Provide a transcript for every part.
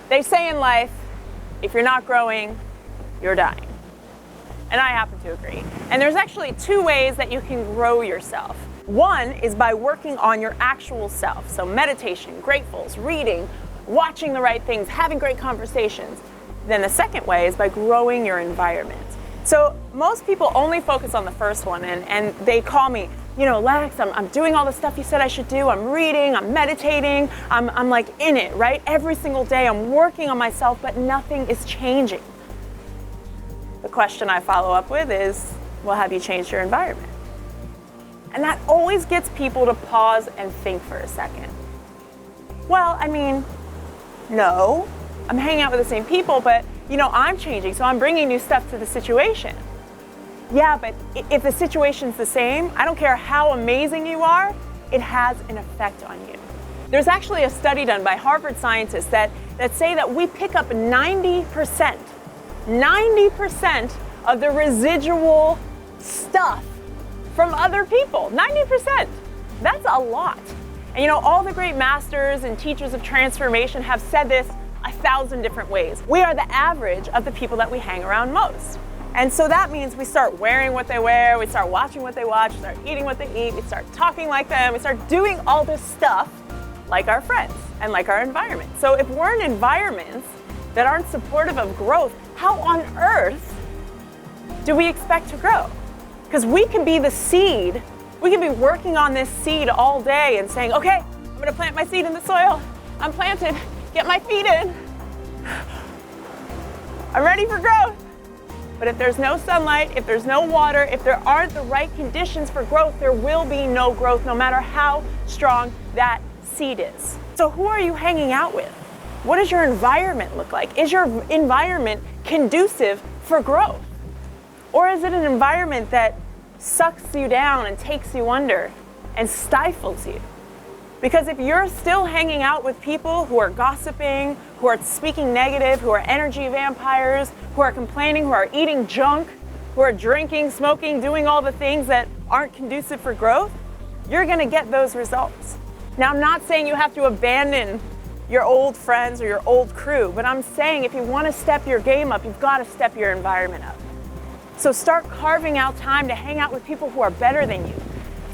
They say in life, if you're not growing, you're dying. And I happen to agree. And there's actually two ways that you can grow yourself. One is by working on your actual self. So meditation, gratefuls, reading, watching the right things, having great conversations. Then the second way is by growing your environment. So most people only focus on the first one, and they call me, Lex, I'm doing all the stuff you said I should do. I'm reading, I'm meditating, I'm like in it, right? Every single day I'm working on myself, but nothing is changing. The question I follow up with is, well, have you changed your environment? And that always gets people to pause and think for a second. Well, no, I'm hanging out with the same people, but I'm changing, so I'm bringing new stuff to the situation. Yeah, but if the situation's the same, I don't care how amazing you are, it has an effect on you. There's actually a study done by Harvard scientists that say that we pick up 90% of the residual stuff from other people. 90%. That's a lot. And all the great masters and teachers of transformation have said this 1,000 different ways. We are the average of the people that we hang around most. And so that means we start wearing what they wear, we start watching what they watch, we start eating what they eat, we start talking like them, we start doing all this stuff like our friends and like our environment. So if we're in environments that aren't supportive of growth, how on earth do we expect to grow? Because we can be the seed. We can be working on this seed all day and saying, okay, I'm going to plant my seed in the soil. I'm planted. Get my feet in. I'm ready for growth. But if there's no sunlight, if there's no water, if there aren't the right conditions for growth, there will be no growth, no matter how strong that seed is. So who are you hanging out with? What does your environment look like? Is your environment conducive for growth? Or is it an environment that sucks you down and takes you under and stifles you? Because if you're still hanging out with people who are gossiping, who are speaking negative, who are energy vampires, who are complaining, who are eating junk, who are drinking, smoking, doing all the things that aren't conducive for growth, you're going to get those results. Now, I'm not saying you have to abandon your old friends or your old crew, but I'm saying if you want to step your game up, you've got to step your environment up. So start carving out time to hang out with people who are better than you.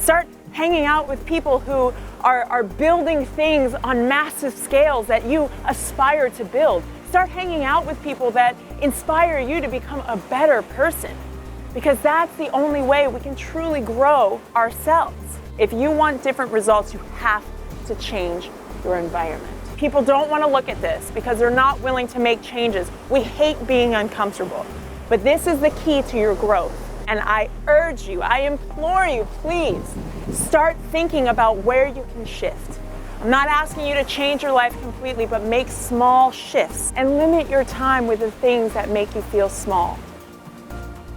Start hanging out with people who are building things on massive scales that you aspire to build. Start hanging out with people that inspire you to become a better person, because that's the only way we can truly grow ourselves. If you want different results, you have to change your environment. People don't want to look at this because they're not willing to make changes. We hate being uncomfortable, but this is the key to your growth. And I urge you, I implore you, please start thinking about where you can shift. I'm not asking you to change your life completely, but make small shifts and limit your time with the things that make you feel small,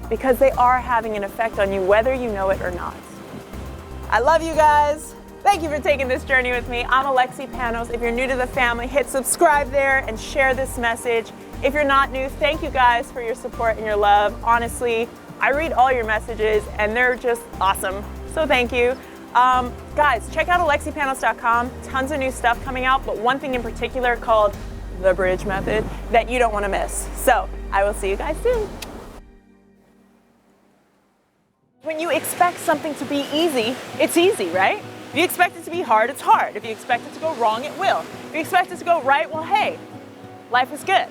because they are having an effect on you, whether you know it or not. I love you guys. Thank you for taking this journey with me. I'm Alexi Panos. If you're new to the family, hit subscribe there and share this message. If you're not new, thank you guys for your support and your love. Honestly, I read all your messages and they're just awesome. So thank you. Guys, check out alexipanos.com. Tons of new stuff coming out, but one thing in particular called the Bridge Method that you don't want to miss. So I will see you guys soon. When you expect something to be easy, it's easy, right? If you expect it to be hard, it's hard. If you expect it to go wrong, it will. If you expect it to go right, well, hey, life is good.